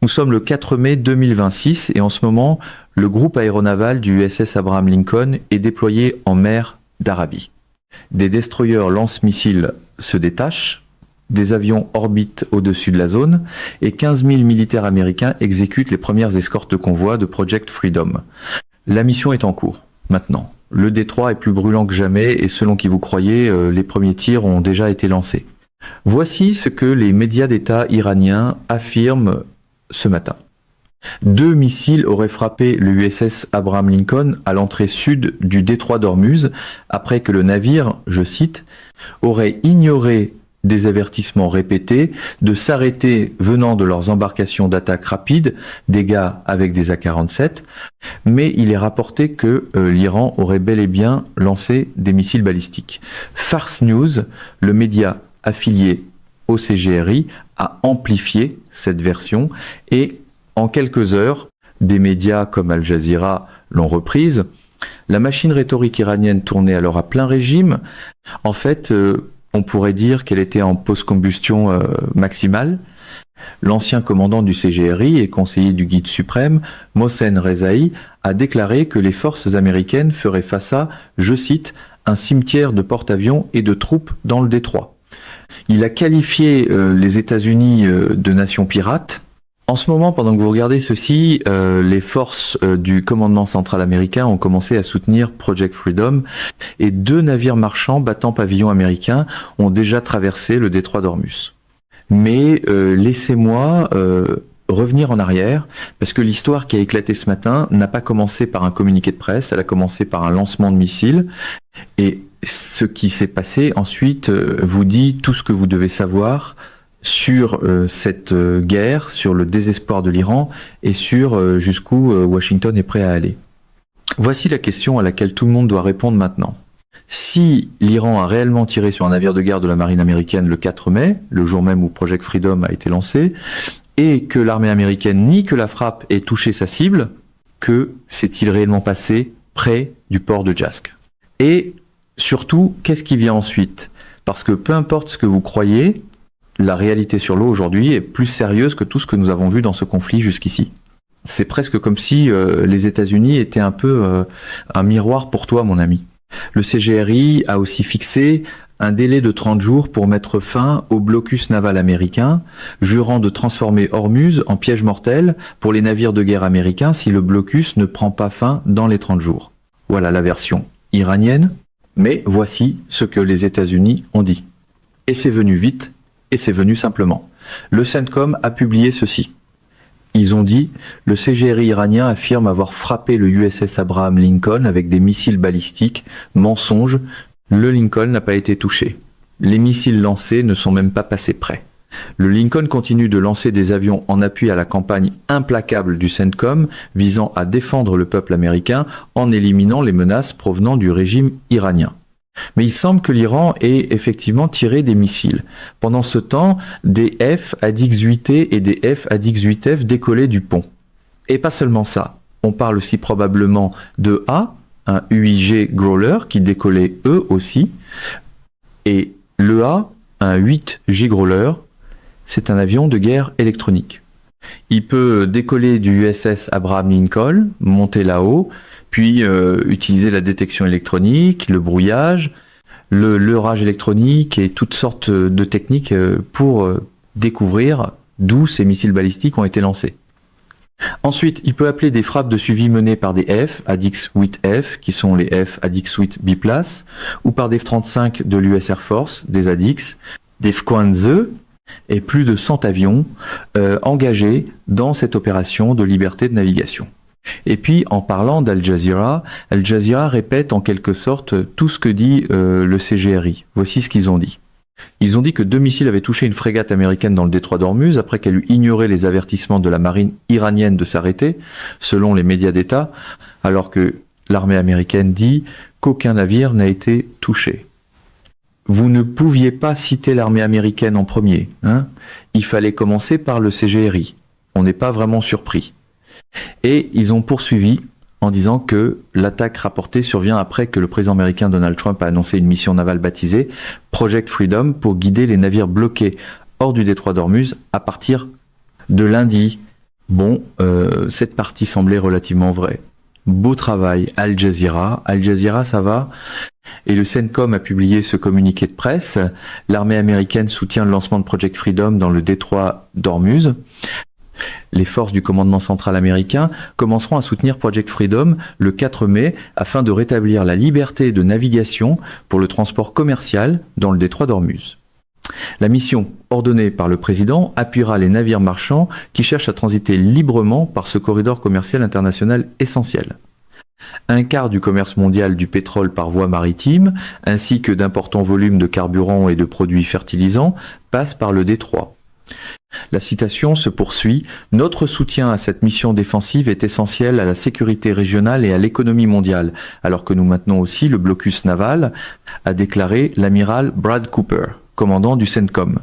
Nous sommes le 4 mai 2026 et en ce moment, le groupe aéronaval du USS Abraham Lincoln est déployé en mer d'Arabie. Des destroyers lance-missiles se détachent, des avions orbitent au-dessus de la zone et 15 000 militaires américains exécutent les premières escortes de convoi de Project Freedom. La mission est en cours, maintenant. Le détroit est plus brûlant que jamais et selon qui vous croyez, les premiers tirs ont déjà été lancés. Voici ce que les médias d'État iraniens affirment ce matin. 2 missiles auraient frappé le USS Abraham Lincoln à l'entrée sud du détroit d'Ormuz après que le navire, je cite, aurait ignoré des avertissements répétés de s'arrêter venant de leurs embarcations d'attaque rapide, des gars avec des A-47, mais il est rapporté que l'Iran aurait bel et bien lancé des missiles balistiques. Fars News, le média affilié au CGRI, a amplifié cette version et en quelques heures, des médias comme Al Jazeera l'ont reprise. La machine rhétorique iranienne tournait alors à plein régime. En fait, on pourrait dire qu'elle était en post-combustion maximale. L'ancien commandant du CGRI et conseiller du guide suprême, Mohsen Rezaï, a déclaré que les forces américaines feraient face à, je cite, un cimetière de porte-avions et de troupes dans le détroit. Il a qualifié les États-Unis de nation pirate. En ce moment, pendant que vous regardez ceci, les forces du commandement central américain ont commencé à soutenir Project Freedom et 2 navires marchands battant pavillon américain ont déjà traversé le détroit d'Ormuz. Mais laissez-moi revenir en arrière, parce que l'histoire qui a éclaté ce matin n'a pas commencé par un communiqué de presse, elle a commencé par un lancement de missiles, et ce qui s'est passé ensuite vous dit tout ce que vous devez savoir sur cette guerre, sur le désespoir de l'Iran et sur jusqu'où Washington est prêt à aller. Voici la question à laquelle tout le monde doit répondre maintenant. Si l'Iran a réellement tiré sur un navire de guerre de la marine américaine le 4 mai, le jour même où Project Freedom a été lancé, et que l'armée américaine nie que la frappe ait touché sa cible, que s'est-il réellement passé près du port de Jask? Et surtout, qu'est-ce qui vient ensuite? Parce que peu importe ce que vous croyez, la réalité sur l'eau aujourd'hui est plus sérieuse que tout ce que nous avons vu dans ce conflit jusqu'ici. C'est presque comme si les États-Unis étaient un peu un miroir pour toi, mon ami. Le CGRI a aussi fixé un délai de 30 jours pour mettre fin au blocus naval américain, jurant de transformer Ormuz en piège mortel pour les navires de guerre américains si le blocus ne prend pas fin dans les 30 jours. Voilà la version iranienne, mais voici ce que les États-Unis ont dit. Et c'est venu vite. Et c'est venu simplement. Le CENTCOM a publié ceci. Ils ont dit « Le CGRI iranien affirme avoir frappé le USS Abraham Lincoln avec des missiles balistiques. Mensonge, le Lincoln n'a pas été touché. Les missiles lancés ne sont même pas passés près. » Le Lincoln continue de lancer des avions en appui à la campagne implacable du CENTCOM visant à défendre le peuple américain en éliminant les menaces provenant du régime iranien. Mais il semble que l'Iran ait effectivement tiré des missiles. Pendant ce temps, des F-ADX-8T et des F-ADX-8F décollaient du pont. Et pas seulement ça, on parle aussi probablement de A, un UIG Growler qui décollait eux aussi, et le A, un 8G Growler, c'est un avion de guerre électronique. Il peut décoller du USS Abraham Lincoln, monter là-haut, puis utiliser la détection électronique, le brouillage, le leurrage électronique et toutes sortes de techniques pour découvrir d'où ces missiles balistiques ont été lancés. Ensuite, il peut appeler des frappes de suivi menées par des F, ADX-8F, qui sont les F ADX-8 biplace, ou par des F-35 de l'US Air Force, des ADX, des F-15 et plus de 100 avions engagés dans cette opération de liberté de navigation. Et puis, en parlant d'Al Jazeera, Al Jazeera répète en quelque sorte tout ce que dit le CGRI. Voici ce qu'ils ont dit. Ils ont dit que 2 missiles avaient touché une frégate américaine dans le détroit d'Ormuz après qu'elle eut ignoré les avertissements de la marine iranienne de s'arrêter, selon les médias d'État, alors que l'armée américaine dit qu'aucun navire n'a été touché. Vous ne pouviez pas citer l'armée américaine en premier, hein? Il fallait commencer par le CGRI. On n'est pas vraiment surpris. Et ils ont poursuivi en disant que l'attaque rapportée survient après que le président américain Donald Trump a annoncé une mission navale baptisée Project Freedom pour guider les navires bloqués hors du détroit d'Ormuz à partir de lundi. Bon, cette partie semblait relativement vraie. Beau travail, Al Jazeera. Al Jazeera, ça va. Et le CENTCOM a publié ce communiqué de presse. L'armée américaine soutient le lancement de Project Freedom dans le détroit d'Ormuz. Les forces du commandement central américain commenceront à soutenir Project Freedom le 4 mai afin de rétablir la liberté de navigation pour le transport commercial dans le détroit d'Ormuz. La mission, ordonnée par le président, appuiera les navires marchands qui cherchent à transiter librement par ce corridor commercial international essentiel. Un quart du commerce mondial du pétrole par voie maritime, ainsi que d'importants volumes de carburant et de produits fertilisants, passent par le détroit. La citation se poursuit. Notre soutien à cette mission défensive est essentiel à la sécurité régionale et à l'économie mondiale, alors que nous maintenons aussi le blocus naval, a déclaré l'amiral Brad Cooper, commandant du CENTCOM.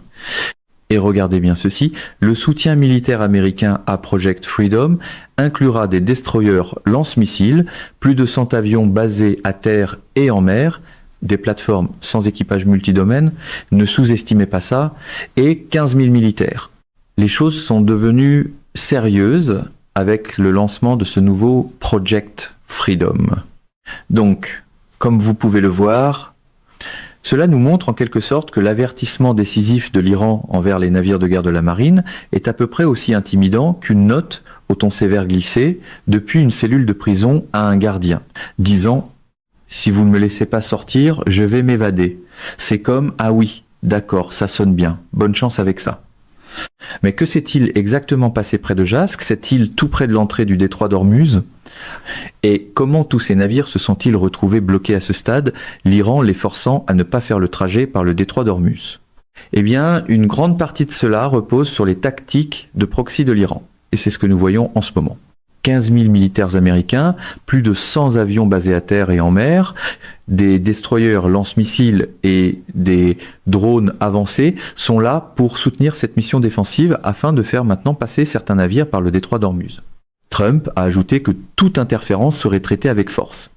Et regardez bien ceci, le soutien militaire américain à Project Freedom inclura des destroyers lance-missiles, plus de 100 avions basés à terre et en mer, des plateformes sans équipage multidomaine, ne sous-estimez pas ça, et 15 000 militaires. Les choses sont devenues sérieuses avec le lancement de ce nouveau Project Freedom. Donc, comme vous pouvez le voir, cela nous montre en quelque sorte que l'avertissement décisif de l'Iran envers les navires de guerre de la marine est à peu près aussi intimidant qu'une note au ton sévère glissée depuis une cellule de prison à un gardien, disant « Si vous ne me laissez pas sortir, je vais m'évader. » C'est comme « Ah oui, d'accord, ça sonne bien, bonne chance avec ça. » Mais que s'est-il exactement passé près de Jasc, cette île tout près de l'entrée du détroit d'Ormuz? Et comment tous ces navires se sont-ils retrouvés bloqués à ce stade, l'Iran les forçant à ne pas faire le trajet par le détroit d'Ormuz? Eh bien, une grande partie de cela repose sur les tactiques de proxy de l'Iran. Et c'est ce que nous voyons en ce moment. 15 000 militaires américains, plus de 100 avions basés à terre et en mer, des destroyers lance-missiles et des drones avancés sont là pour soutenir cette mission défensive afin de faire maintenant passer certains navires par le détroit d'Ormuz. Trump a ajouté que toute interférence serait traitée avec force.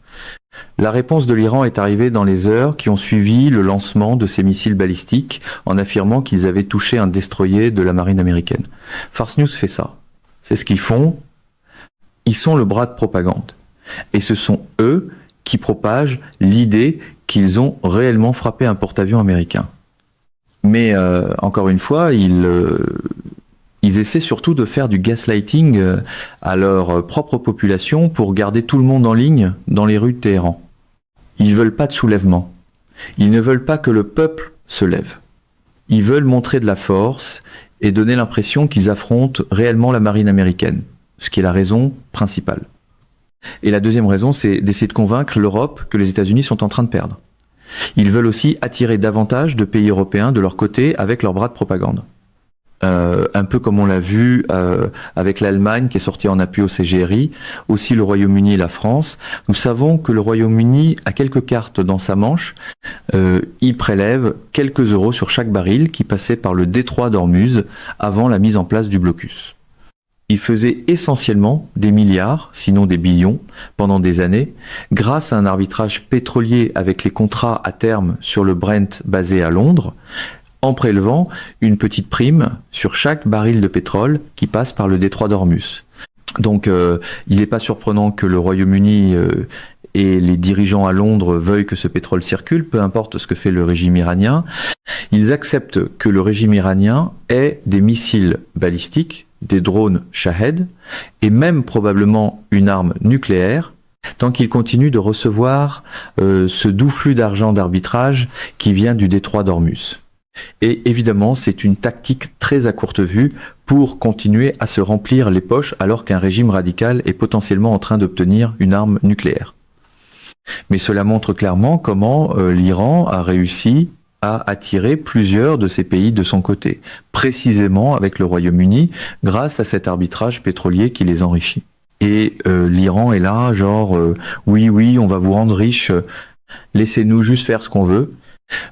La réponse de l'Iran est arrivée dans les heures qui ont suivi le lancement de ces missiles balistiques en affirmant qu'ils avaient touché un destroyer de la marine américaine. Fars News fait ça. C'est ce qu'ils font. Ils sont le bras de propagande. Et ce sont eux qui propagent l'idée qu'ils ont réellement frappé un porte-avions américain. Mais encore une fois, ils essaient surtout de faire du gaslighting à leur propre population pour garder tout le monde en ligne dans les rues de Téhéran. Ils veulent pas de soulèvement. Ils ne veulent pas que le peuple se lève. Ils veulent montrer de la force et donner l'impression qu'ils affrontent réellement la marine américaine, ce qui est la raison principale. Et la deuxième raison, c'est d'essayer de convaincre l'Europe que les États-Unis sont en train de perdre. Ils veulent aussi attirer davantage de pays européens de leur côté avec leur bras de propagande. Un peu comme on l'a vu avec l'Allemagne qui est sortie en appui au CGRI, aussi le Royaume-Uni et la France. Nous savons que le Royaume-Uni a quelques cartes dans sa manche. Il prélève quelques euros sur chaque baril qui passait par le détroit d'Ormuz avant la mise en place du blocus. Il faisait essentiellement des milliards, sinon des billions, pendant des années, grâce à un arbitrage pétrolier avec les contrats à terme sur le Brent basé à Londres, en prélevant une petite prime sur chaque baril de pétrole qui passe par le détroit d'Ormuz. Donc il n'est pas surprenant que le Royaume-Uni et les dirigeants à Londres veuillent que ce pétrole circule, peu importe ce que fait le régime iranien. Ils acceptent que le régime iranien ait des missiles balistiques, des drones Shahed, et même probablement une arme nucléaire, tant qu'il continue de recevoir ce doux flux d'argent d'arbitrage qui vient du détroit d'Ormuz. Et évidemment, c'est une tactique très à courte vue pour continuer à se remplir les poches alors qu'un régime radical est potentiellement en train d'obtenir une arme nucléaire. Mais cela montre clairement comment l'Iran a réussi à attirer plusieurs de ces pays de son côté, précisément avec le Royaume-Uni, grâce à cet arbitrage pétrolier qui les enrichit. Et l'Iran est là, genre, oui, on va vous rendre riche, laissez-nous juste faire ce qu'on veut.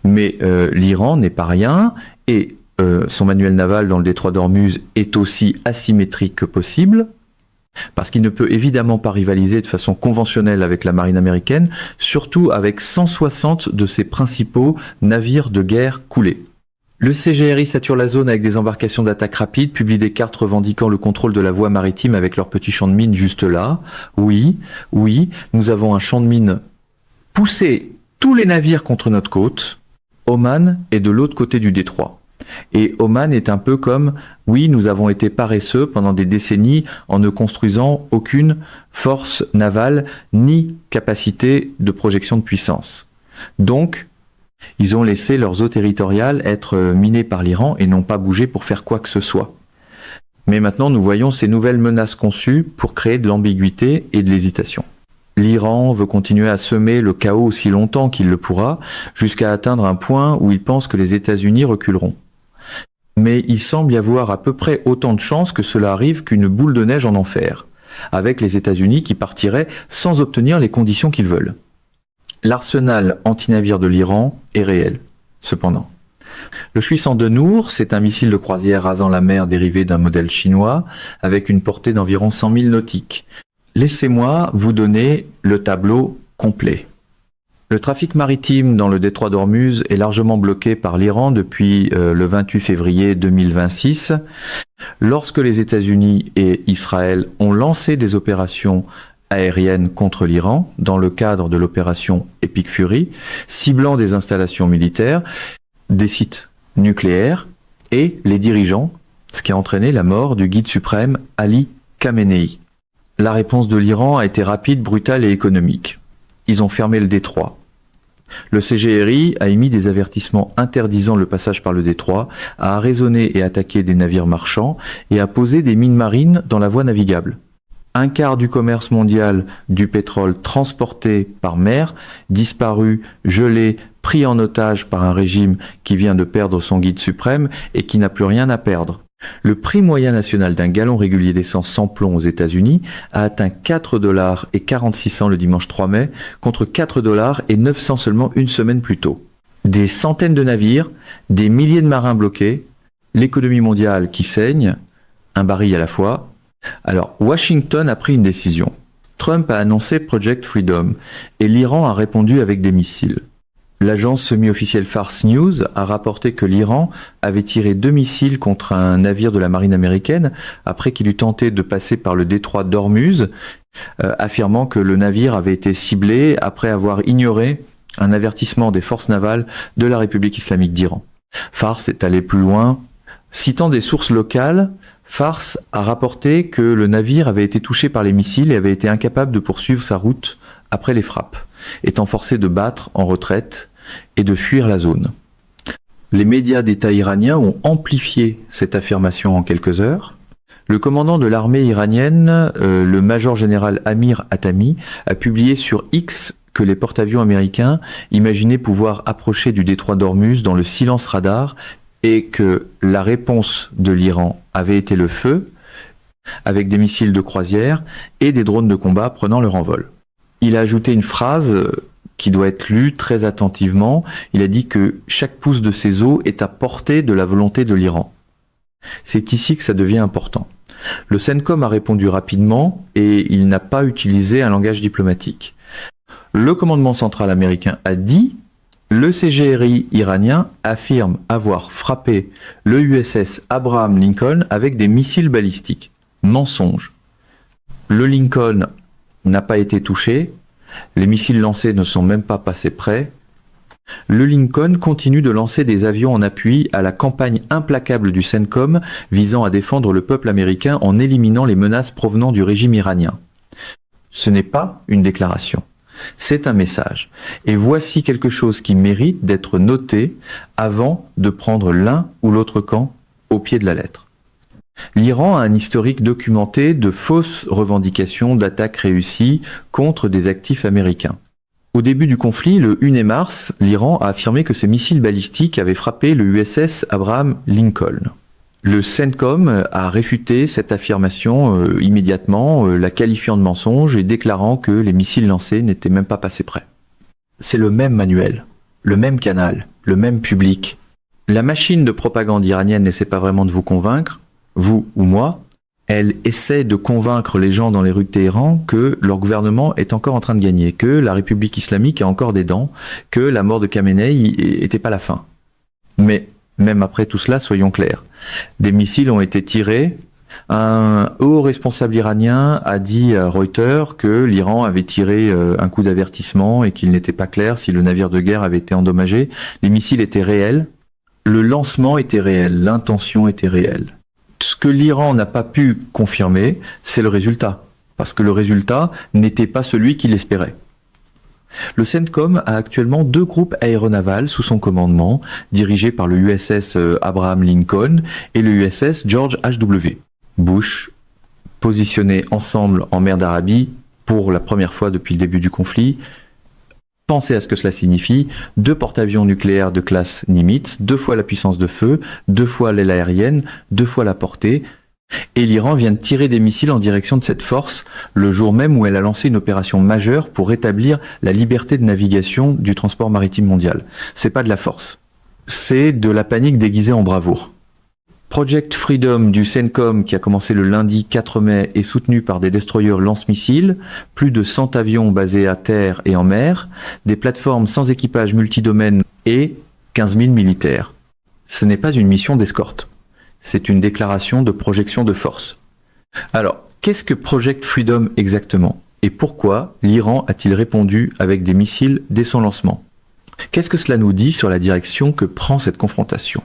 Mais l'Iran n'est pas rien, et son manuel naval dans le détroit d'Ormuz est aussi asymétrique que possible, parce qu'il ne peut évidemment pas rivaliser de façon conventionnelle avec la marine américaine, surtout avec 160 de ses principaux navires de guerre coulés. Le CGRI sature la zone avec des embarcations d'attaque rapide, publie des cartes revendiquant le contrôle de la voie maritime avec leur petit champ de mine juste là. Oui, nous avons un champ de mine poussé tous les navires contre notre côte. Oman est de l'autre côté du détroit. Et Oman est un peu comme, oui, nous avons été paresseux pendant des décennies en ne construisant aucune force navale ni capacité de projection de puissance. Donc, ils ont laissé leurs eaux territoriales être minées par l'Iran et n'ont pas bougé pour faire quoi que ce soit. Mais maintenant, nous voyons ces nouvelles menaces conçues pour créer de l'ambiguïté et de l'hésitation. L'Iran veut continuer à semer le chaos aussi longtemps qu'il le pourra, jusqu'à atteindre un point où il pense que les États-Unis reculeront. Mais il semble y avoir à peu près autant de chances que cela arrive qu'une boule de neige en enfer, avec les États-Unis qui partiraient sans obtenir les conditions qu'ils veulent. L'arsenal anti-navire de l'Iran est réel, cependant. Le Ch-102 Nour, c'est un missile de croisière rasant la mer dérivé d'un modèle chinois, avec une portée d'environ 100 000 nautiques. Laissez-moi vous donner le tableau complet. Le trafic maritime dans le détroit d'Ormuz est largement bloqué par l'Iran depuis le 28 février 2026, lorsque les États-Unis et Israël ont lancé des opérations aériennes contre l'Iran dans le cadre de l'opération Epic Fury, ciblant des installations militaires, des sites nucléaires et les dirigeants, ce qui a entraîné la mort du guide suprême Ali Khamenei. La réponse de l'Iran a été rapide, brutale et économique. Ils ont fermé le détroit. Le CGRI a émis des avertissements interdisant le passage par le détroit, a arraisonné et attaqué des navires marchands et a posé des mines marines dans la voie navigable. Un quart du commerce mondial du pétrole transporté par mer, disparu, gelé, pris en otage par un régime qui vient de perdre son guide suprême et qui n'a plus rien à perdre. Le prix moyen national d'un gallon régulier d'essence sans plomb aux États-Unis a atteint 4,46 $ le dimanche 3 mai, contre 4,09 $ seulement une semaine plus tôt. Des centaines de navires, des milliers de marins bloqués, l'économie mondiale qui saigne, un baril à la fois. Alors, Washington a pris une décision. Trump a annoncé Project Freedom et l'Iran a répondu avec des missiles. L'agence semi-officielle Fars News a rapporté que l'Iran avait tiré 2 missiles contre un navire de la marine américaine après qu'il eut tenté de passer par le détroit d'Ormuz, affirmant que le navire avait été ciblé après avoir ignoré un avertissement des forces navales de la République islamique d'Iran. Fars est allé plus loin. Citant des sources locales, Fars a rapporté que le navire avait été touché par les missiles et avait été incapable de poursuivre sa route après les frappes, étant forcé de battre en retraite et de fuir la zone. Les médias d'État iraniens ont amplifié cette affirmation en quelques heures. Le commandant de l'armée iranienne, le major général Amir Hatami, a publié sur X que les porte-avions américains imaginaient pouvoir approcher du détroit d'Ormuz dans le silence radar et que la réponse de l'Iran avait été le feu, avec des missiles de croisière et des drones de combat prenant leur envol. Il a ajouté une phrase qui doit être lue très attentivement. Il a dit que chaque pouce de ces eaux est à portée de la volonté de l'Iran. C'est ici que ça devient important. Le CENTCOM a répondu rapidement et il n'a pas utilisé un langage diplomatique. Le commandement central américain a dit: le CGRI iranien affirme avoir frappé le USS Abraham Lincoln avec des missiles balistiques. Mensonge. Le Lincoln n'a pas été touché, les missiles lancés ne sont même pas passés près. Le Lincoln continue de lancer des avions en appui à la campagne implacable du CENTCOM visant à défendre le peuple américain en éliminant les menaces provenant du régime iranien. Ce n'est pas une déclaration, c'est un message. Et voici quelque chose qui mérite d'être noté avant de prendre l'un ou l'autre camp au pied de la lettre. L'Iran a un historique documenté de fausses revendications d'attaques réussies contre des actifs américains. Au début du conflit, le 1er mars, l'Iran a affirmé que ses missiles balistiques avaient frappé le USS Abraham Lincoln. Le CENTCOM a réfuté cette affirmation immédiatement, la qualifiant de mensonge et déclarant que les missiles lancés n'étaient même pas passés près. C'est le même manuel, le même canal, le même public. La machine de propagande iranienne n'essaie pas vraiment de vous convaincre, vous ou moi. Elle essaie de convaincre les gens dans les rues de Téhéran que leur gouvernement est encore en train de gagner, que la République islamique a encore des dents, que la mort de Khamenei n'était pas la fin. Mais Même après tout cela, soyons clairs. Des missiles ont été tirés. Un haut responsable iranien a dit à Reuters que l'Iran avait tiré un coup d'avertissement et qu'il n'était pas clair si le navire de guerre avait été endommagé. Les missiles étaient réels, le lancement était réel, l'intention était réelle. Ce que l'Iran n'a pas pu confirmer, c'est le résultat. Parce que le résultat n'était pas celui qu'il espérait. Le CENTCOM a actuellement 2 groupes aéronavals sous son commandement, dirigés par le USS Abraham Lincoln et le USS George H.W. Bush, positionnés ensemble en mer d'Arabie pour la première fois depuis le début du conflit. Pensez à ce que cela signifie. 2 porte-avions nucléaires de classe Nimitz, 2 fois la puissance de feu, 2 fois l'aile aérienne, 2 fois la portée. Et l'Iran vient de tirer des missiles en direction de cette force le jour même où elle a lancé une opération majeure pour rétablir la liberté de navigation du transport maritime mondial. C'est pas de la force. C'est de la panique déguisée en bravoure. Project Freedom du CENTCOM, qui a commencé le lundi 4 mai, est soutenu par des destroyers lance-missiles, plus de 100 avions basés à terre et en mer, des plateformes sans équipage multidomaine et 15 000 militaires. Ce n'est pas une mission d'escorte, c'est une déclaration de projection de force. Alors, qu'est-ce que Project Freedom exactement? Et pourquoi l'Iran a-t-il répondu avec des missiles dès son lancement? Qu'est-ce que cela nous dit sur la direction que prend cette confrontation?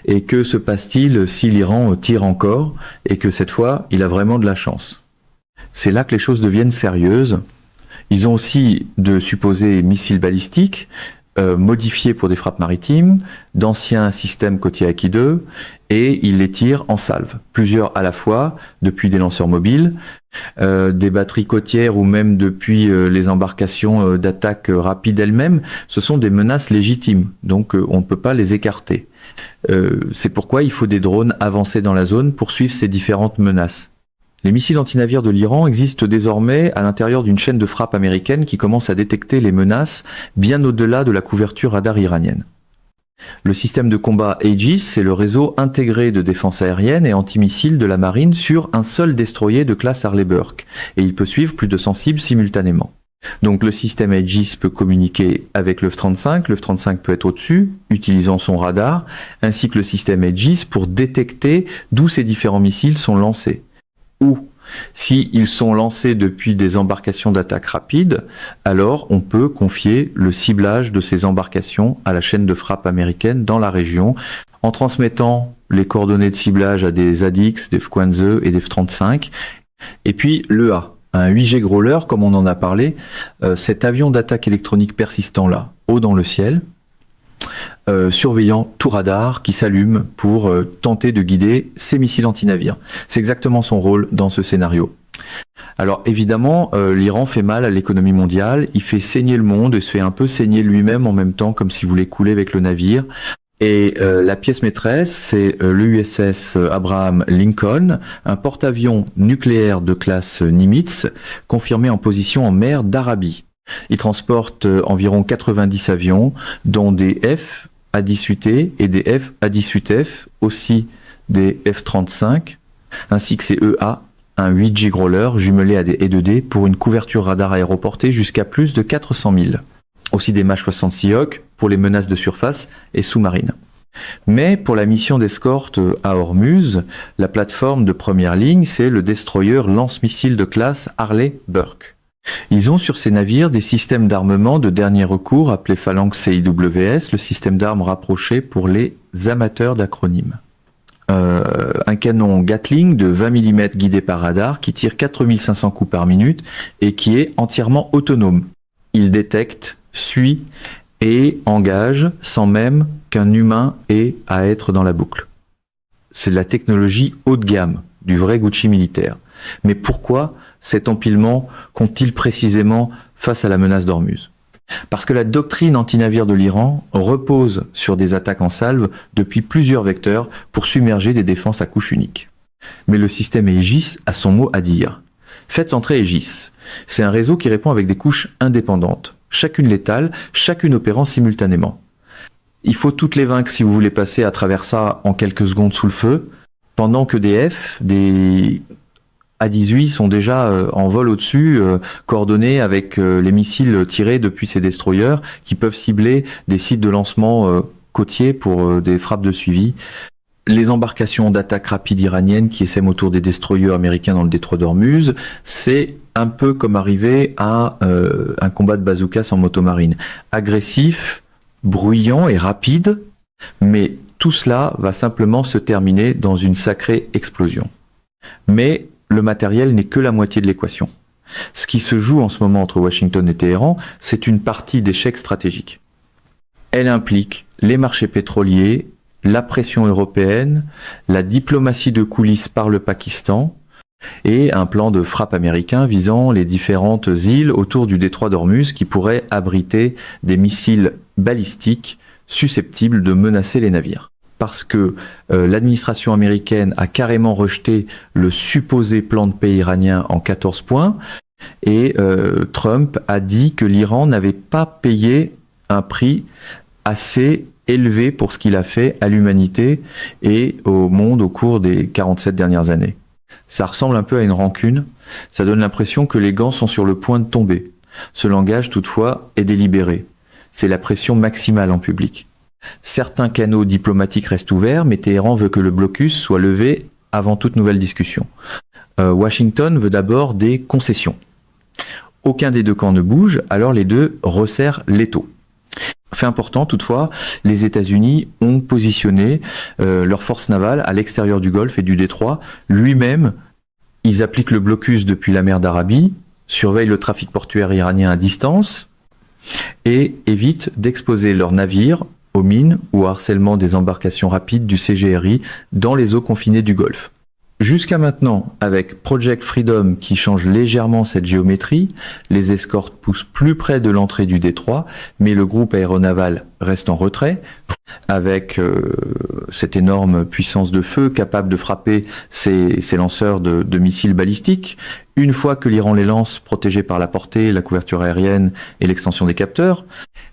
Et que se passe-t-il si l'Iran tire encore et que cette fois, il a vraiment de la chance? C'est là que les choses deviennent sérieuses. Ils ont aussi de supposés missiles balistiques modifiés pour des frappes maritimes, d'anciens systèmes Kotiaki 2, et ils les tirent en salve, plusieurs à la fois, depuis des lanceurs mobiles, des batteries côtières ou même depuis les embarcations d'attaque rapide elles-mêmes. Ce sont des menaces légitimes, donc on ne peut pas les écarter. C'est pourquoi il faut des drones avancés dans la zone pour suivre ces différentes menaces. Les missiles antinavires de l'Iran existent désormais à l'intérieur d'une chaîne de frappe américaine qui commence à détecter les menaces bien au-delà de la couverture radar iranienne. Le système de combat Aegis, c'est le réseau intégré de défense aérienne et antimissiles de la marine sur un seul destroyer de classe Arleigh Burke, et il peut suivre plus de 100 cibles simultanément. Donc le système Aegis peut communiquer avec le F-35, le F-35 peut être au-dessus, utilisant son radar, ainsi que le système Aegis pour détecter d'où ces différents missiles sont lancés. Ou, s'ils sont lancés depuis des embarcations d'attaque rapide, alors on peut confier le ciblage de ces embarcations à la chaîne de frappe américaine dans la région, en transmettant les coordonnées de ciblage à des ADX, des F-15 et des F-35. Et puis l'EA, un 8G Growler, comme on en a parlé, cet avion d'attaque électronique persistant là, haut dans le ciel, surveillant tout radar qui s'allume pour tenter de guider ces missiles antinavires. C'est exactement son rôle dans ce scénario. Alors évidemment, l'Iran fait mal à l'économie mondiale, il fait saigner le monde et se fait un peu saigner lui-même en même temps, comme s'il voulait couler avec le navire. Et la pièce maîtresse, c'est l'USS Abraham Lincoln, un porte-avions nucléaire de classe Nimitz, confirmé en position en mer d'Arabie. Il transporte environ 90 avions, dont des F-A-18T et des F-A-18F, aussi des F-35, ainsi que ces EA, un 8G Growler jumelé à des E2D pour une couverture radar aéroportée jusqu'à plus de 400 000. Aussi des MH-60 Seahawk pour les menaces de surface et sous-marines. Mais pour la mission d'escorte à Hormuz, la plateforme de première ligne, c'est le destroyer lance-missile de classe Arleigh Burke. Ils ont sur ces navires des systèmes d'armement de dernier recours appelés Phalanx CIWS, le système d'armes rapproché pour les amateurs d'acronymes. Un canon Gatling de 20 mm guidé par radar qui tire 4500 coups par minute et qui est entièrement autonome. Il détecte, suit et engage sans même qu'un humain ait à être dans la boucle. C'est de la technologie haut de gamme, du vrai Gucci militaire. Mais pourquoi cet empilement compte-t-il précisément face à la menace d'Ormuz? Parce que la doctrine antinavire de l'Iran repose sur des attaques en salve depuis plusieurs vecteurs pour submerger des défenses à couche unique. Mais le système Aegis a son mot à dire. Faites entrer Aegis. C'est un réseau qui répond avec des couches indépendantes, chacune létale, chacune opérant simultanément. Il faut toutes les vaincre si vous voulez passer à travers ça en quelques secondes sous le feu, pendant que des F, des A-18 sont déjà en vol au-dessus, coordonnés avec les missiles tirés depuis ces destroyers qui peuvent cibler des sites de lancement côtiers pour des frappes de suivi. Les embarcations d'attaque rapide iraniennes qui essaiment autour des destroyers américains dans le détroit d'Ormuz, c'est un peu comme arriver à un combat de bazookas en motomarine. Agressif, bruyant et rapide, mais tout cela va simplement se terminer dans une sacrée explosion. Mais le matériel n'est que la moitié de l'équation. Ce qui se joue en ce moment entre Washington et Téhéran, c'est une partie d'échec stratégique. Elle implique les marchés pétroliers, la pression européenne, la diplomatie de coulisses par le Pakistan et un plan de frappe américain visant les différentes îles autour du détroit d'Ormuz qui pourraient abriter des missiles balistiques susceptibles de menacer les navires. Parce que l'administration américaine a carrément rejeté le supposé plan de paix iranien en 14 points et Trump a dit que l'Iran n'avait pas payé un prix assez élevé pour ce qu'il a fait à l'humanité et au monde au cours des 47 dernières années. Ça ressemble un peu à une rancune, ça donne l'impression que les gants sont sur le point de tomber. Ce langage, toutefois, est délibéré. C'est la pression maximale en public. Certains canaux diplomatiques restent ouverts, mais Téhéran veut que le blocus soit levé avant toute nouvelle discussion. Washington veut d'abord des concessions. Aucun des deux camps ne bouge, alors les deux resserrent l'étau. Fait important toutefois, les États-Unis ont positionné leurs forces navales à l'extérieur du Golfe et du détroit. Lui-même, ils appliquent le blocus depuis la mer d'Arabie, surveillent le trafic portuaire iranien à distance et évitent d'exposer leurs navires aux mines ou au harcèlement des embarcations rapides du CGRI dans les eaux confinées du Golfe. Jusqu'à maintenant, avec Project Freedom qui change légèrement cette géométrie, les escortes poussent plus près de l'entrée du détroit, mais le groupe aéronaval reste en retrait, avec cette énorme puissance de feu capable de frapper ces lanceurs de missiles balistiques. Une fois que l'Iran les lance, protégés par la portée, la couverture aérienne et l'extension des capteurs,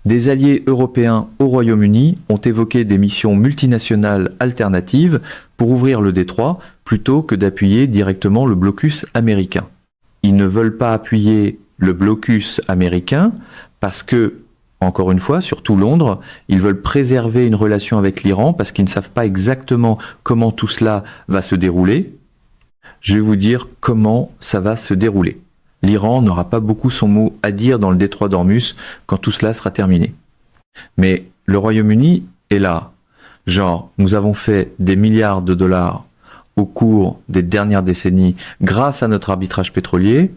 des alliés européens au Royaume-Uni ont évoqué des missions multinationales alternatives pour ouvrir le détroit plutôt que d'appuyer directement le blocus américain. Ils ne veulent pas appuyer le blocus américain parce que, encore une fois, surtout Londres, ils veulent préserver une relation avec l'Iran parce qu'ils ne savent pas exactement comment tout cela va se dérouler. Je vais vous dire comment ça va se dérouler. L'Iran n'aura pas beaucoup son mot à dire dans le détroit d'Ormuz quand tout cela sera terminé. Mais le Royaume-Uni est là. Genre, nous avons fait des milliards de dollars au cours des dernières décennies grâce à notre arbitrage pétrolier,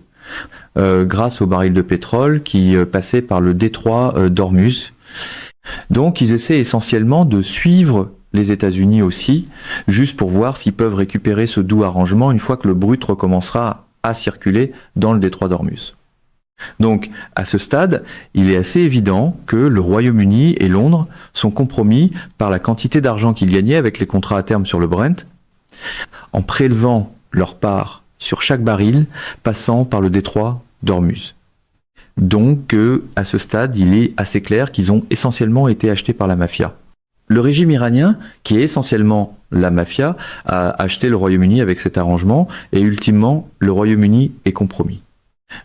grâce aux barils de pétrole qui passaient par le détroit d'Ormuz. Donc ils essaient essentiellement de suivre les États-Unis aussi, juste pour voir s'ils peuvent récupérer ce doux arrangement une fois que le brut recommencera à circuler dans le détroit d'Ormuz. Donc, à ce stade, il est assez évident que le Royaume-Uni et Londres sont compromis par la quantité d'argent qu'ils gagnaient avec les contrats à terme sur le Brent, en prélevant leur part sur chaque baril passant par le détroit d'Ormuz. Donc, à ce stade, il est assez clair qu'ils ont essentiellement été achetés par la mafia. Le régime iranien, qui est essentiellement la mafia, a acheté le Royaume-Uni avec cet arrangement, et ultimement, le Royaume-Uni est compromis.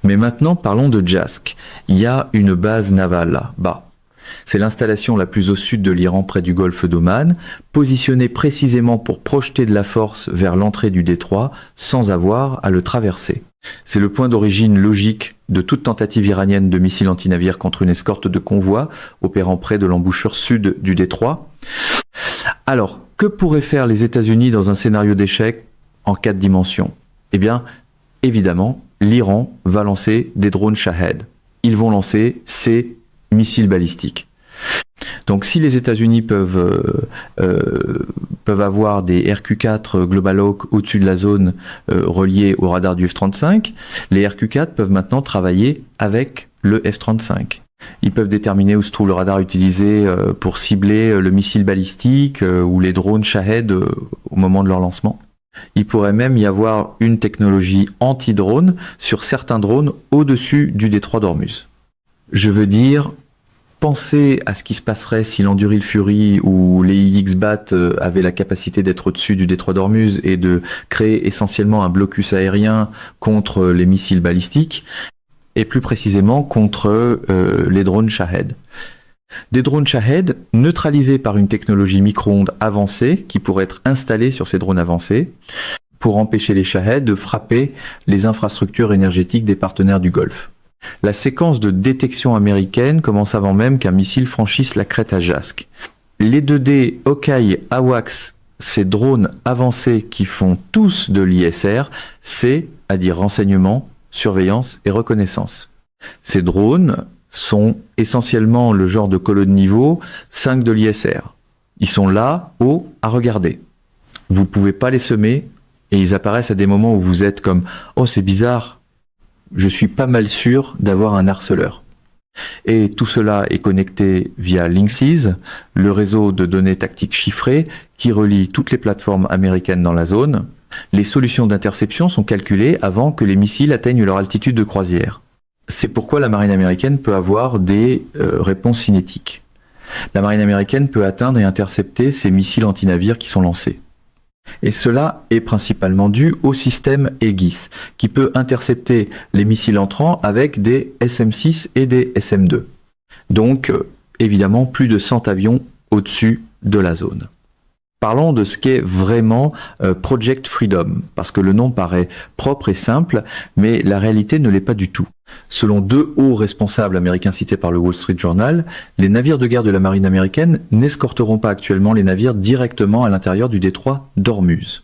Mais maintenant, parlons de Jask. Il y a une base navale là-bas. C'est l'installation la plus au sud de l'Iran près du golfe d'Oman, positionnée précisément pour projeter de la force vers l'entrée du détroit sans avoir à le traverser. C'est le point d'origine logique de toute tentative iranienne de missiles antinavires contre une escorte de convoi opérant près de l'embouchure sud du détroit. Alors, que pourraient faire les États-Unis dans un scénario d'échec en 4 dimensions ? Eh bien, évidemment, l'Iran va lancer des drones Shahed. Ils vont lancer ces missiles balistiques. Donc si les États-Unis peuvent avoir des RQ-4 Global Hawk au-dessus de la zone reliée au radar du F-35, les RQ-4 peuvent maintenant travailler avec le F-35. Ils peuvent déterminer où se trouve le radar utilisé pour cibler le missile balistique ou les drones Shahed au moment de leur lancement. Il pourrait même y avoir une technologie anti-drone sur certains drones au-dessus du détroit d'Ormuz. Je veux dire, pensez à ce qui se passerait si l'Anduril Fury ou les IX-BAT avaient la capacité d'être au-dessus du détroit d'Ormuz et de créer essentiellement un blocus aérien contre les missiles balistiques et plus précisément contre les drones Shahed. Des drones Shahed neutralisés par une technologie micro-ondes avancée qui pourrait être installée sur ces drones avancés pour empêcher les Shahed de frapper les infrastructures énergétiques des partenaires du Golfe. La séquence de détection américaine commence avant même qu'un missile franchisse la crête à Jasc. Les 2D Hawkeye AWACS, ces drones avancés qui font tous de l'ISR, c'est-à-dire renseignement, surveillance et reconnaissance. Ces drones sont essentiellement le genre de colonne niveau 5 de l'ISR. Ils sont là, haut, à regarder. Vous ne pouvez pas les semer et ils apparaissent à des moments où vous êtes comme « Oh, c'est bizarre, je suis pas mal sûr d'avoir un harceleur ». Et tout cela est connecté via Linksys, le réseau de données tactiques chiffrées qui relie toutes les plateformes américaines dans la zone. Les solutions d'interception sont calculées avant que les missiles atteignent leur altitude de croisière. C'est pourquoi la marine américaine peut avoir des réponses cinétiques. La marine américaine peut atteindre et intercepter ces missiles antinavires qui sont lancés. Et cela est principalement dû au système Aegis, qui peut intercepter les missiles entrants avec des SM-6 et des SM-2. Donc, évidemment, plus de 100 avions au-dessus de la zone. Parlons de ce qu'est vraiment Project Freedom, parce que le nom paraît propre et simple, mais la réalité ne l'est pas du tout. Selon 2 hauts responsables américains cités par le Wall Street Journal, les navires de guerre de la marine américaine n'escorteront pas actuellement les navires directement à l'intérieur du détroit d'Ormuz.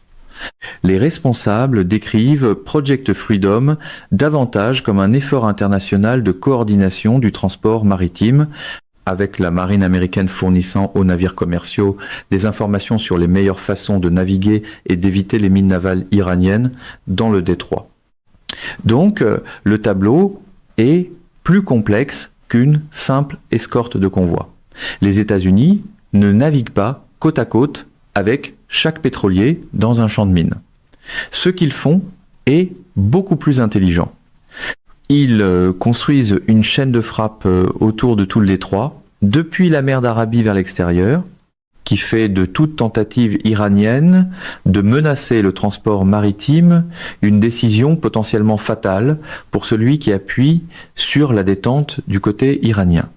Les responsables décrivent Project Freedom davantage comme un effort international de coordination du transport maritime, avec la marine américaine fournissant aux navires commerciaux des informations sur les meilleures façons de naviguer et d'éviter les mines navales iraniennes dans le détroit. Donc, le tableau est plus complexe qu'une simple escorte de convoi. Les États-Unis ne naviguent pas côte à côte avec chaque pétrolier dans un champ de mines. Ce qu'ils font est beaucoup plus intelligent. Ils construisent une chaîne de frappe autour de tout le détroit, depuis la mer d'Arabie vers l'extérieur, qui fait de toute tentative iranienne de menacer le transport maritime une décision potentiellement fatale pour celui qui appuie sur la détente du côté iranien.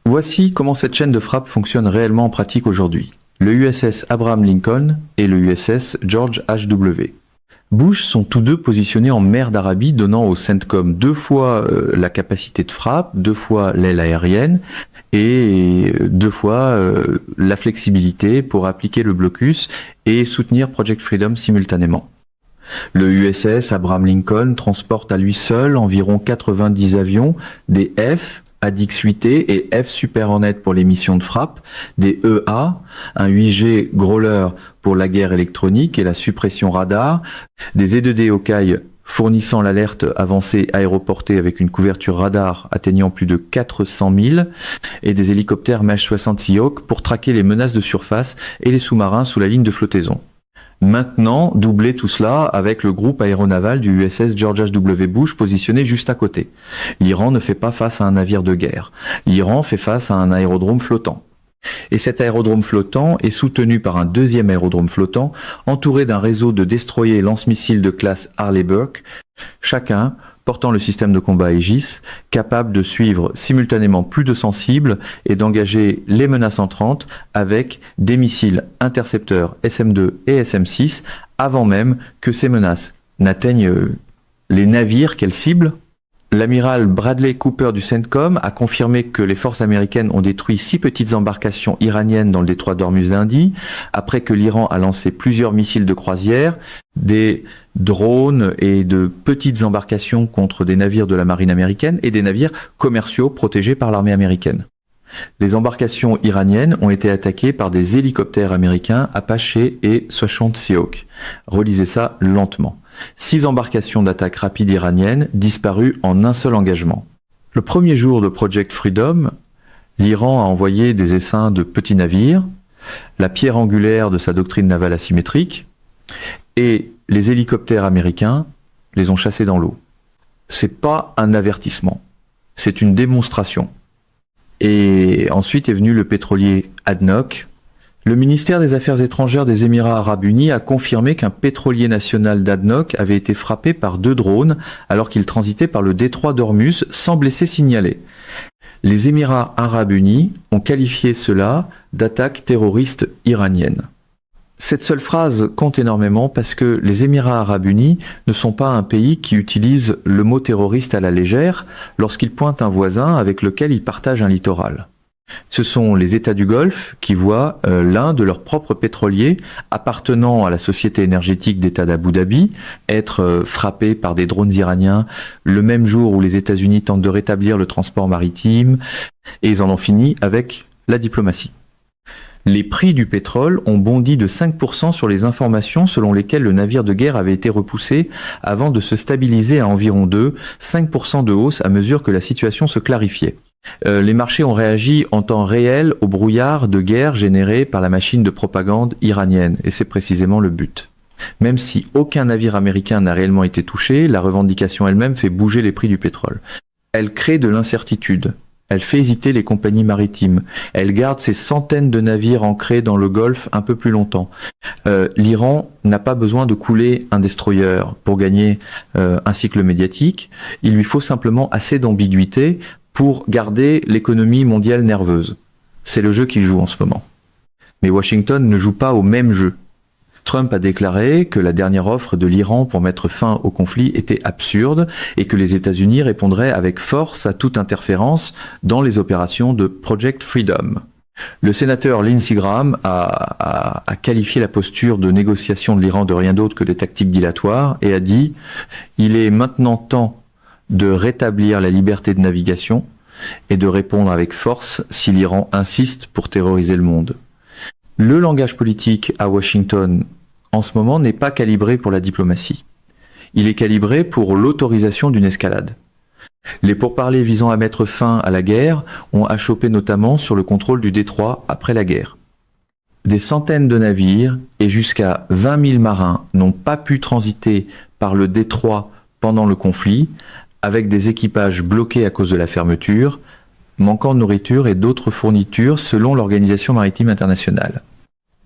Voici comment cette chaîne de frappe fonctionne réellement en pratique aujourd'hui. Le USS Abraham Lincoln et le USS George H.W. Bush sont tous deux positionnés en mer d'Arabie, donnant au CENTCOM 2 fois la capacité de frappe, 2 fois l'aile aérienne et 2 fois la flexibilité pour appliquer le blocus et soutenir Project Freedom simultanément. Le USS Abraham Lincoln transporte à lui seul environ 90 avions, des F, ADX-8T et F Super Hornet pour les missions de frappe, des EA, un 8G Growler pour la guerre électronique et la suppression radar, des E2D Hawkeye fournissant l'alerte avancée aéroportée avec une couverture radar atteignant plus de 400 000 et des hélicoptères MH-60 Seahawk pour traquer les menaces de surface et les sous-marins sous la ligne de flottaison. Maintenant, doublez tout cela avec le groupe aéronaval du USS George H.W. Bush positionné juste à côté. L'Iran ne fait pas face à un navire de guerre. L'Iran fait face à un aérodrome flottant. Et cet aérodrome flottant est soutenu par un deuxième aérodrome flottant entouré d'un réseau de destroyers lance-missiles de classe Arleigh Burke, chacun portant le système de combat Aegis, capable de suivre simultanément plus de 100 cibles et d'engager les menaces entrantes avec des missiles intercepteurs SM-2 et SM-6 avant même que ces menaces n'atteignent les navires qu'elles ciblent. L'amiral Bradley Cooper du CENTCOM a confirmé que les forces américaines ont détruit 6 petites embarcations iraniennes dans le détroit d'Ormuz lundi, après que l'Iran a lancé plusieurs missiles de croisière, des drones et de petites embarcations contre des navires de la marine américaine et des navires commerciaux protégés par l'armée américaine. Les embarcations iraniennes ont été attaquées par des hélicoptères américains Apache et 60 Seahawk. Relisez ça lentement. 6 embarcations d'attaque rapide iraniennes disparues en un seul engagement. Le premier jour de Project Freedom, l'Iran a envoyé des essaims de petits navires, la pierre angulaire de sa doctrine navale asymétrique, et les hélicoptères américains les ont chassés dans l'eau. C'est pas un avertissement, c'est une démonstration. Et ensuite est venu le pétrolier ADNOC. Le ministère des Affaires étrangères des Émirats arabes unis a confirmé qu'un pétrolier national d'ADNOC avait été frappé par 2 drones alors qu'il transitait par le détroit d'Ormuz sans blessés signalés. Les Émirats arabes unis ont qualifié cela d'attaque terroriste iranienne. Cette seule phrase compte énormément parce que les Émirats arabes unis ne sont pas un pays qui utilise le mot terroriste à la légère lorsqu'il pointe un voisin avec lequel il partage un littoral. Ce sont les États du Golfe qui voient l'un de leurs propres pétroliers appartenant à la société énergétique d'État d'Abu Dhabi être frappé par des drones iraniens le même jour où les États-Unis tentent de rétablir le transport maritime, et ils en ont fini avec la diplomatie. Les prix du pétrole ont bondi de 5% sur les informations selon lesquelles le navire de guerre avait été repoussé avant de se stabiliser à environ 5% de hausse à mesure que la situation se clarifiait. Les marchés ont réagi en temps réel au brouillard de guerre généré par la machine de propagande iranienne, et c'est précisément le but. Même si aucun navire américain n'a réellement été touché, la revendication elle-même fait bouger les prix du pétrole. Elle crée de l'incertitude. Elle fait hésiter les compagnies maritimes. Elle garde ces centaines de navires ancrés dans le Golfe un peu plus longtemps. L'Iran n'a pas besoin de couler un destroyer pour gagner un cycle médiatique. Il lui faut simplement assez d'ambiguïté pour garder l'économie mondiale nerveuse. C'est le jeu qu'il joue en ce moment. Mais Washington ne joue pas au même jeu. Trump a déclaré que la dernière offre de l'Iran pour mettre fin au conflit était absurde et que les États-Unis répondraient avec force à toute interférence dans les opérations de Project Freedom. Le sénateur Lindsey Graham a qualifié la posture de négociation de l'Iran de rien d'autre que de tactique dilatoire et a dit « Il est maintenant temps de rétablir la liberté de navigation et de répondre avec force si l'Iran insiste pour terroriser le monde ». Le langage politique à Washington, en ce moment, n'est pas calibré pour la diplomatie. Il est calibré pour l'autorisation d'une escalade. Les pourparlers visant à mettre fin à la guerre ont achoppé notamment sur le contrôle du détroit après la guerre. Des centaines de navires et jusqu'à 20 000 marins n'ont pas pu transiter par le détroit pendant le conflit, avec des équipages bloqués à cause de la fermeture, manquant de nourriture et d'autres fournitures selon l'Organisation maritime internationale.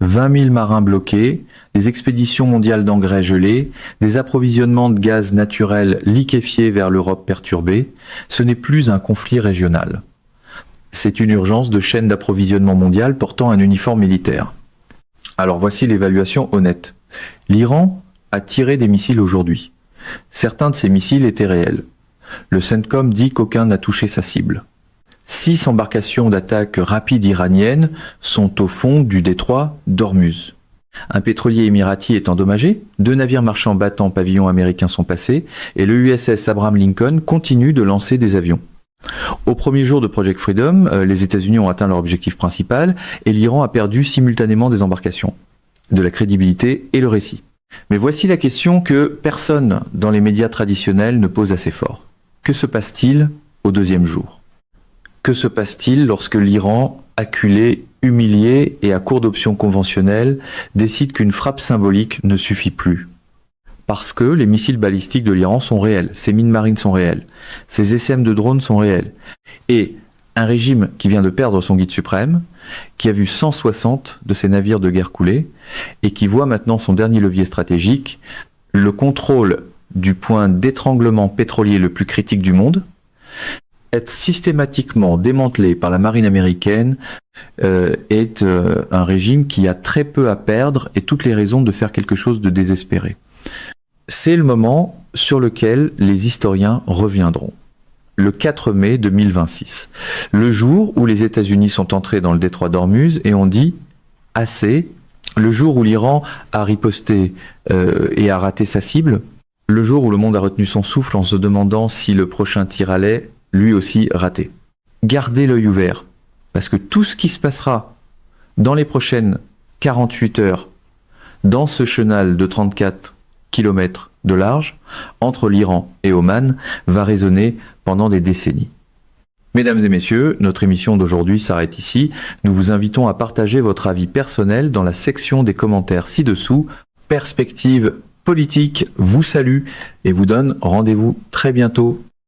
20 000 marins bloqués, des expéditions mondiales d'engrais gelés, des approvisionnements de gaz naturel liquéfiés vers l'Europe perturbée, ce n'est plus un conflit régional. C'est une urgence de chaîne d'approvisionnement mondiale portant un uniforme militaire. Alors voici l'évaluation honnête. L'Iran a tiré des missiles aujourd'hui. Certains de ces missiles étaient réels. Le CENTCOM dit qu'aucun n'a touché sa cible. 6 embarcations d'attaque rapide iraniennes sont au fond du détroit d'Ormuz. Un pétrolier émirati est endommagé, 2 navires marchands battant pavillon américain sont passés, et le USS Abraham Lincoln continue de lancer des avions. Au premier jour de Project Freedom, les États-Unis ont atteint leur objectif principal, et l'Iran a perdu simultanément des embarcations, de la crédibilité et le récit. Mais voici la question que personne dans les médias traditionnels ne pose assez fort. Que se passe-t-il au deuxième jour ? Que se passe-t-il lorsque l'Iran, acculé, humilié et à court d'options conventionnelles, décide qu'une frappe symbolique ne suffit plus ? Parce que les missiles balistiques de l'Iran sont réels, ses mines marines sont réelles, ses SM de drones sont réels. Et un régime qui vient de perdre son guide suprême, qui a vu 160 de ses navires de guerre couler, et qui voit maintenant son dernier levier stratégique, le contrôle du point d'étranglement pétrolier le plus critique du monde, être systématiquement démantelé par la marine américaine est un régime qui a très peu à perdre et toutes les raisons de faire quelque chose de désespéré. C'est le moment sur lequel les historiens reviendront. Le 4 mai 2026, le jour où les États-Unis sont entrés dans le détroit d'Ormuz et ont dit « assez », le jour où l'Iran a riposté et a raté sa cible, le jour où le monde a retenu son souffle en se demandant si le prochain tir allait lui aussi raté. Gardez l'œil ouvert, parce que tout ce qui se passera dans les prochaines 48 heures dans ce chenal de 34 km de large, entre l'Iran et Oman, va résonner pendant des décennies. Mesdames et messieurs, notre émission d'aujourd'hui s'arrête ici. Nous vous invitons à partager votre avis personnel dans la section des commentaires ci-dessous. Perspective politique vous salue et vous donne rendez-vous très bientôt